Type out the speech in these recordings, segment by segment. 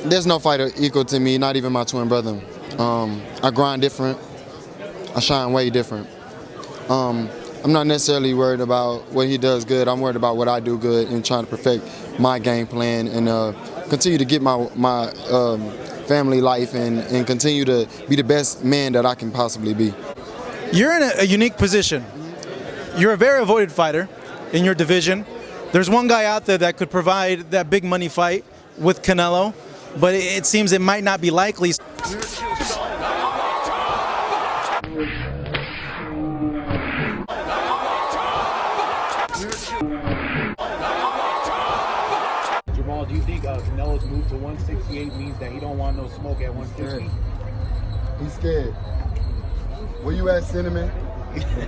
There's no fighter equal to me, not even my twin brother. I grind different. I shine way different. I'm not necessarily worried about what he does good. I'm worried about what I do good and trying to perfect my game plan and continue to get my family life and continue to be the best man that I can possibly be. You're in a unique position. You're a very avoided fighter in your division. There's one guy out there that could provide that big money fight with Canelo, but it seems it might not be likely. Jermall, do you think Canelo's move to 168 means that he don't want no smoke at 160? He's scared. Where you at, Cinnamon?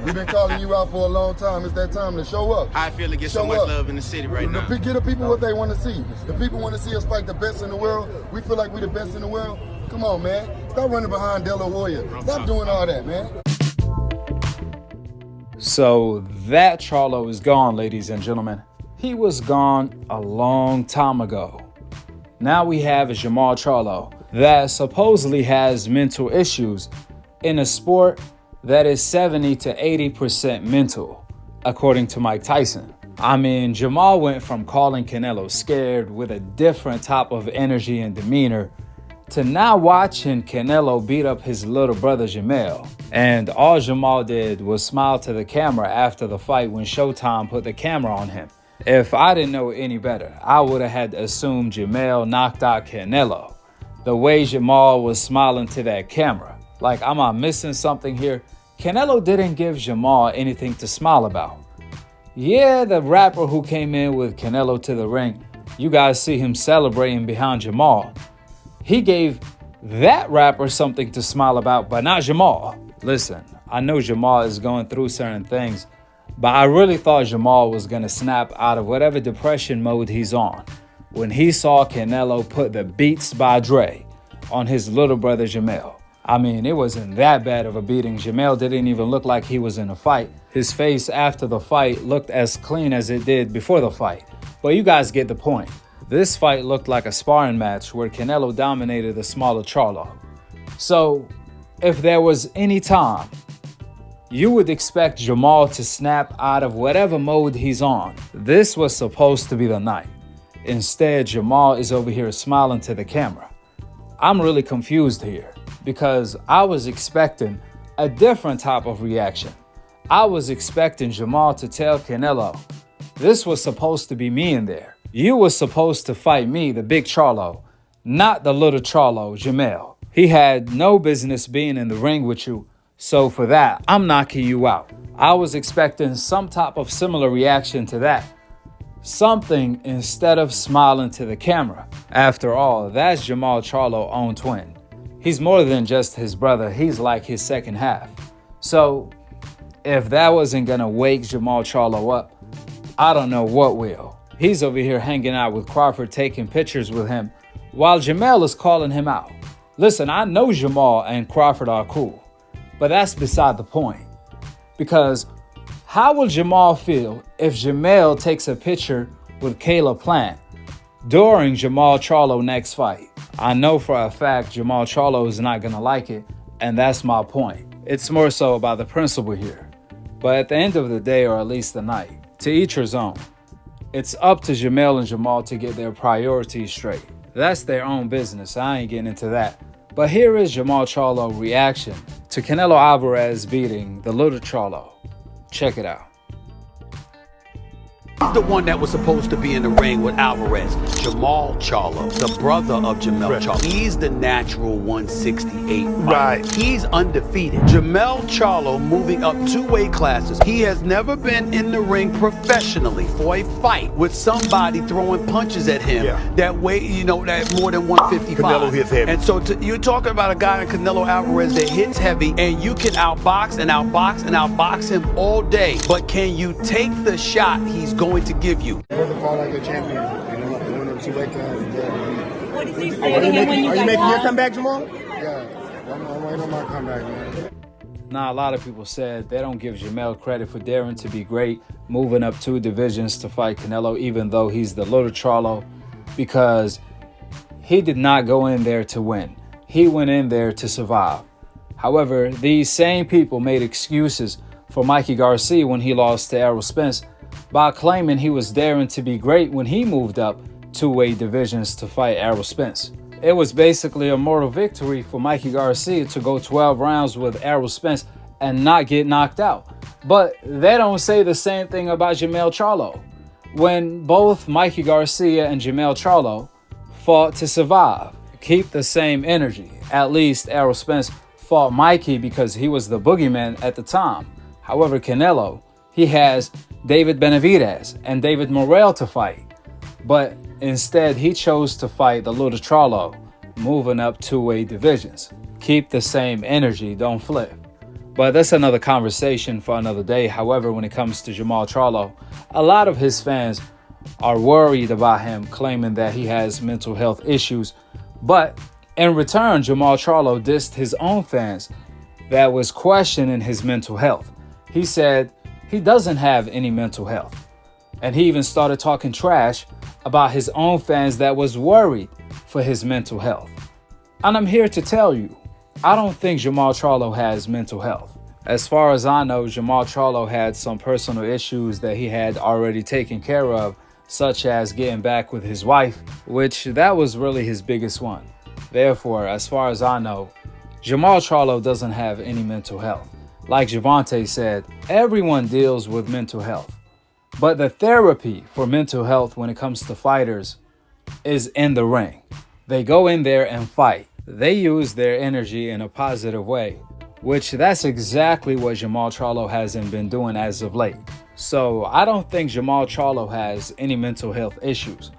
We've been calling you out for a long time. It's that time to show up. I feel to get so much love in the city right now. Get the people what they want to see. The people want to see us fight the best in the world. We feel like we the best in the world. Come on, man. Stop running behind De La Hoya. Stop doing all that, man. So that Charlo is gone, ladies and gentlemen. He was gone a long time ago. Now we have a Jermall Charlo that supposedly has mental issues in a sport that is 70 to 80% mental, according to Mike Tyson. I mean, Jermall went from calling Canelo scared with a different type of energy and demeanor to now watching Canelo beat up his little brother Jermell. And all Jermall did was smile to the camera after the fight when Showtime put the camera on him. If I didn't know any better, I would have had to assume Jermell knocked out Canelo. The way Jermall was smiling to that camera. Like, am I missing something here? Canelo didn't give Jermall anything to smile about. Yeah, the rapper who came in with Canelo to the ring, you guys see him celebrating behind Jermall. He gave that rapper something to smile about, but not Jermall. Listen, I know Jermall is going through certain things, but I really thought Jermall was going to snap out of whatever depression mode he's on when he saw Canelo put the Beats by Dre on his little brother Jermell. I mean, it wasn't that bad of a beating. Jermell didn't even look like he was in a fight. His face after the fight looked as clean as it did before the fight. But you guys get the point. This fight looked like a sparring match where Canelo dominated the smaller Charlo. So, if there was any time, you would expect Jermall to snap out of whatever mode he's on. This was supposed to be the night. Instead, Jermall is over here smiling to the camera. I'm really confused here because I was expecting a different type of reaction. I was expecting Jermall to tell Canelo, this was supposed to be me in there. You were supposed to fight me, the big Charlo, not the little Charlo, Jermell. He had no business being in the ring with you, so for that, I'm knocking you out. I was expecting some type of similar reaction to that. Something instead of smiling to the camera. After all, that's Jermall Charlo's own twin. He's more than just his brother, he's like his second half. So, if that wasn't gonna wake Jermall Charlo up, I don't know what will. He's over here hanging out with Crawford, taking pictures with him, while Jermell is calling him out. Listen, I know Jermall and Crawford are cool, but that's beside the point. Because how will Jermall feel if Jermell takes a picture with Kayla Plant during Jermall Charlo next fight? I know for a fact Jermall Charlo is not gonna like it, and that's my point. It's more so about the principle here. But at the end of the day, or at least the night, to each his own. It's up to Jermell and Jermall to get their priorities straight. That's their own business. I ain't getting into that. But here is Jermall Charlo's reaction to Canelo Alvarez beating the little Charlo. Check it out. He's the one that was supposed to be in the ring with Alvarez, Jermall Charlo, the brother of Jermell Charlo. He's the natural 168 fighter. Right. He's undefeated. Jermell Charlo moving up 2 weight classes. He has never been in the ring professionally for a fight with somebody throwing punches at him that weigh, that more than 155. Canelo hits heavy. And so you're talking about a guy in Canelo Alvarez that hits heavy, and you can outbox and outbox and outbox him all day. But can you take the shot he's going to give you? First of all, like a champion, one of 2 weight classes. What did you say to him when you got Are you making your comeback, Jermall? Yeah, I'm waiting on my comeback, man. Now, a lot of people said they don't give Jermell credit for daring to be great, moving up 2 divisions to fight Canelo, even though he's the little Charlo, because He did not go in there to win. He went in there to survive. However, these same people made excuses for Mikey Garcia when he lost to Errol Spence by claiming he was daring to be great when he moved up two-weight divisions to fight Errol Spence. It was basically a mortal victory for Mikey Garcia to go 12 rounds with Errol Spence and not get knocked out. But they don't say the same thing about Jermall Charlo. When both Mikey Garcia and Jermall Charlo fought to survive, keep the same energy. At least Errol Spence fought Mikey because he was the boogeyman at the time. However, Canelo, he has David Benavidez and David Morrell to fight. But instead, he chose to fight the little Charlo, moving up two-weight divisions. Keep the same energy, don't flip. But that's another conversation for another day. However, when it comes to Jermall Charlo, a lot of his fans are worried about him, claiming that he has mental health issues. But in return, Jermall Charlo dissed his own fans that was questioning his mental health. He said he doesn't have any mental health. And he even started talking trash about his own fans that was worried for his mental health. And I'm here to tell you, I don't think Jermall Charlo has mental health. As far as I know, Jermall Charlo had some personal issues that he had already taken care of, such as getting back with his wife, which that was really his biggest one. Therefore, as far as I know, Jermall Charlo doesn't have any mental health. Like Javante said, everyone deals with mental health. But the therapy for mental health when it comes to fighters is in the ring. They go in there and fight. They use their energy in a positive way, which that's exactly what Jermall Charlo hasn't been doing as of late. So I don't think Jermall Charlo has any mental health issues.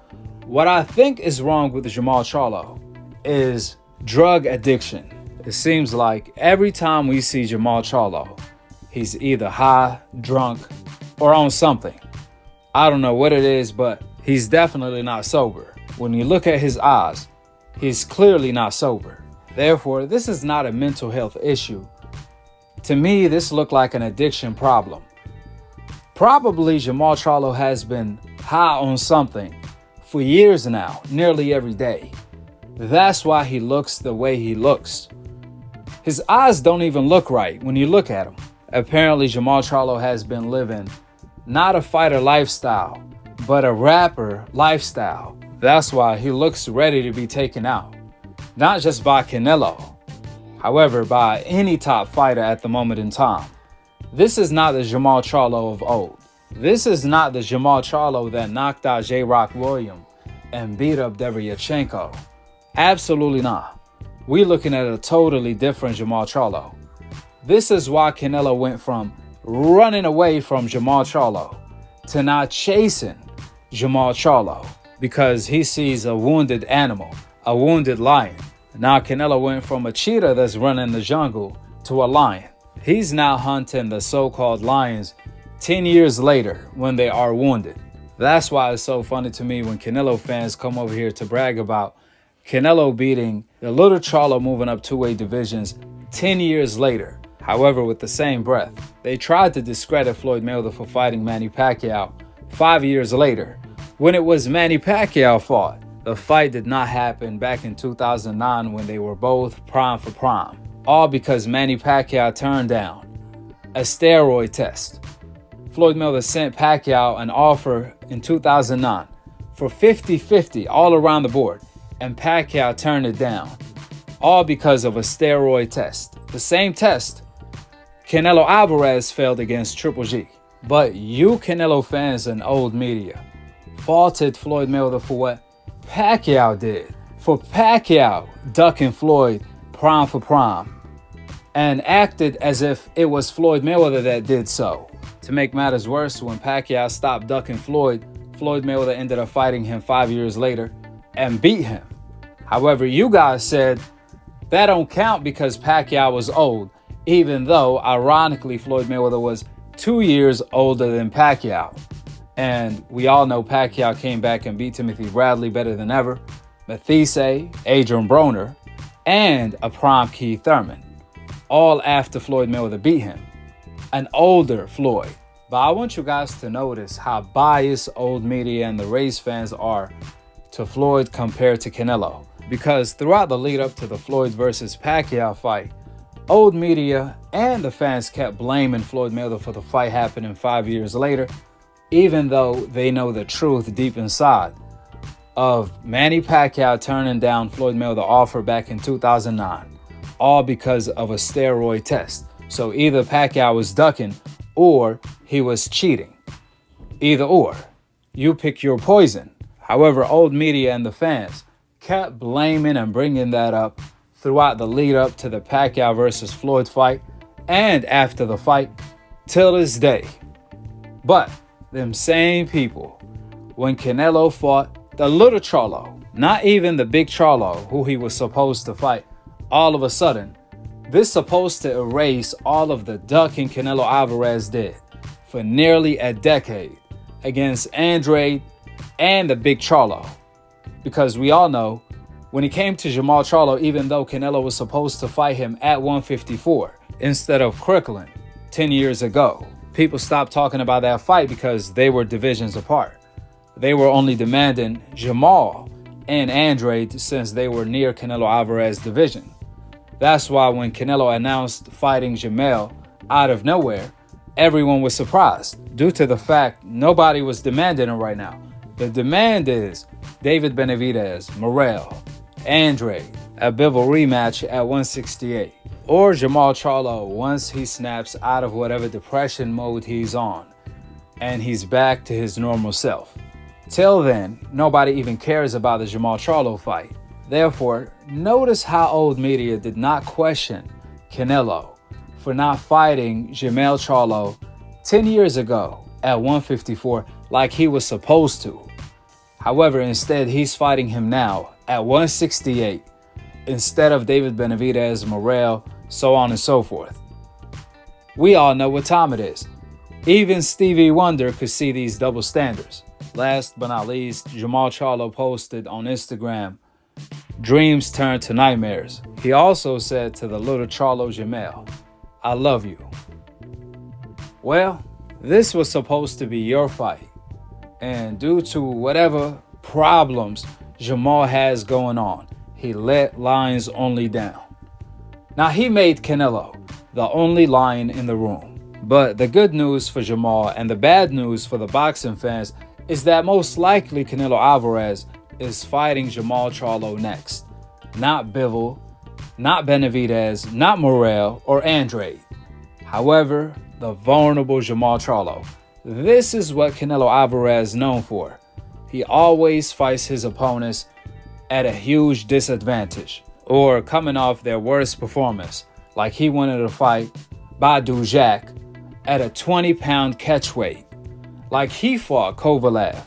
What I think is wrong with Jermall Charlo is drug addiction. It seems like every time we see Jermall Charlo, he's either high, drunk, or on something. I don't know what it is, but he's definitely not sober. When you look at his eyes, he's clearly not sober. Therefore, this is not a mental health issue. To me, this looked like an addiction problem. Probably Jermall Charlo has been high on something for years now, nearly every day. That's why he looks the way he looks. His eyes don't even look right when you look at him. Apparently, Jermall Charlo has been living not a fighter lifestyle, but a rapper lifestyle. That's why he looks ready to be taken out. Not just by Canelo, however, by any top fighter at the moment in time. This is not the Jermall Charlo of old. This is not the Jermall Charlo that knocked out J-Rock Williams and beat up Deryachenko. Absolutely not. We're looking at a totally different Jermall Charlo. This is why Canelo went from running away from Jermall Charlo to not chasing Jermall Charlo, because he sees a wounded animal, a wounded lion. Now Canelo went from a cheetah that's running the jungle to a lion. He's now hunting the so-called lions 10 years later when they are wounded. That's why it's so funny to me when Canelo fans come over here to brag about Canelo beating the little Charlo moving up two-weight divisions 10 years later. However, with the same breath, they tried to discredit Floyd Mayweather for fighting Manny Pacquiao 5 years later, when it was Manny Pacquiao fought. The fight did not happen back in 2009 when they were both prime for prime, all because Manny Pacquiao turned down a steroid test. Floyd Mayweather sent Pacquiao an offer in 2009 for 50-50 all around the board, and Pacquiao turned it down, all because of a steroid test. The same test Canelo Alvarez failed against Triple G. But you Canelo fans and old media faulted Floyd Mayweather for what Pacquiao did. For Pacquiao ducking Floyd prime for prime, and acted as if it was Floyd Mayweather that did so. To make matters worse, when Pacquiao stopped ducking Floyd, Floyd Mayweather ended up fighting him 5 years later and beat him. However, you guys said that don't count because Pacquiao was old, even though, ironically, Floyd Mayweather was 2 years older than Pacquiao. And we all know Pacquiao came back and beat Timothy Bradley better than ever, Mathise, Adrian Broner, and a prime Keith Thurman, all after Floyd Mayweather beat him. An older Floyd. But I want you guys to notice how biased old media and the race fans are to Floyd compared to Canelo. because throughout the lead up to the Floyd versus Pacquiao fight, old media and the fans kept blaming Floyd Mayweather for the fight happening 5 years later, even though they know the truth deep inside of Manny Pacquiao turning down Floyd Mayweather's offer back in 2009, all because of a steroid test. So either Pacquiao was ducking or he was cheating. Either or. You pick your poison. However, old media and the fans kept blaming and bringing that up throughout the lead up to the Pacquiao versus Floyd fight and after the fight till this day. But them same people, when Canelo fought the little Charlo, not even the big Charlo who he was supposed to fight, all of a sudden, this supposed to erase all of the ducking Canelo Alvarez did for nearly a decade against Andrade and the big Charlo. Because we all know, when it came to Jermall Charlo, even though Canelo was supposed to fight him at 154 instead of Kirkland 10 years ago, people stopped talking about that fight because they were divisions apart. They were only demanding Jermall and Andrade since they were near Canelo Alvarez's division. That's why when Canelo announced fighting Jermell out of nowhere, everyone was surprised due to the fact nobody was demanding it right now. The demand is David Benavidez, Morrell, Andrade, a Bivol rematch at 168, or Jermall Charlo once he snaps out of whatever depression mode he's on and he's back to his normal self. Till then, nobody even cares about the Jermall Charlo fight. Therefore, notice how old media did not question Canelo for not fighting Jermall Charlo 10 years ago at 154 like he was supposed to. However, instead, he's fighting him now at 168 instead of David Benavidez, Morrell, so on and so forth. We all know what time it is. Even Stevie Wonder could see these double standards. Last but not least, Jermall Charlo posted on Instagram, "Dreams turn to nightmares." He also said to the little Charlo Jermell, "I love you." Well, this was supposed to be your fight. And due to whatever problems Jermall has going on, he let lions only down. Now, he made Canelo the only lion in the room. But the good news for Jermall and the bad news for the boxing fans is that most likely Canelo Alvarez is fighting Jermall Charlo next. Not Bivol, not Benavidez, not Morrell or Andrade. However, the vulnerable Jermall Charlo. This is what Canelo Alvarez is known for. He always fights his opponents at a huge disadvantage or coming off their worst performance, like he wanted to fight Badu Jack at a 20-pound catch weight, like he fought Kovalev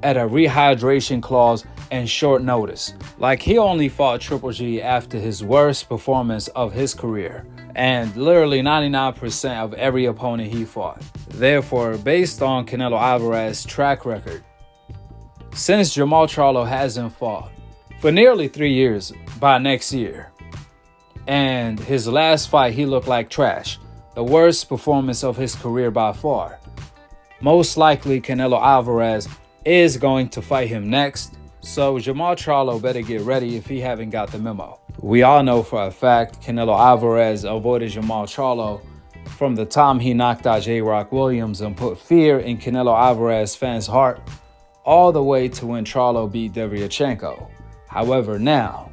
at a rehydration clause and short notice, like he only fought Triple G after his worst performance of his career, and literally 99% of every opponent he fought. Therefore, based on Canelo Alvarez's track record, since Jermall Charlo hasn't fought for nearly 3 years by next year, and his last fight he looked like trash, the worst performance of his career by far, most likely Canelo Alvarez is going to fight him next. So Jermall Charlo better get ready if he haven't got the memo. We all know for a fact Canelo Alvarez avoided Jermall Charlo from the time he knocked out J-Rock Williams and put fear in Canelo Alvarez fans' heart all the way to when Charlo beat Deryachenko. However, now,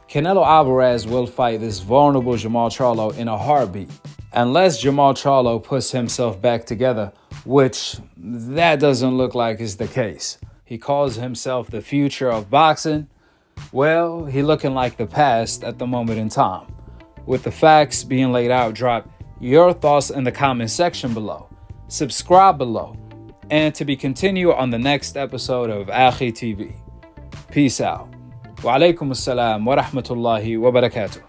Canelo Alvarez will fight this vulnerable Jermall Charlo in a heartbeat, unless Jermall Charlo puts himself back together, which that doesn't look like is the case. He calls himself the future of boxing. Well, he looking like the past at the moment in time. With the facts being laid out, drop your thoughts in the comment section below. Subscribe below. And to be continued on the next episode of Akhi TV. Peace out. Wa alaikum assalam wa rahmatullahi wa barakatuh.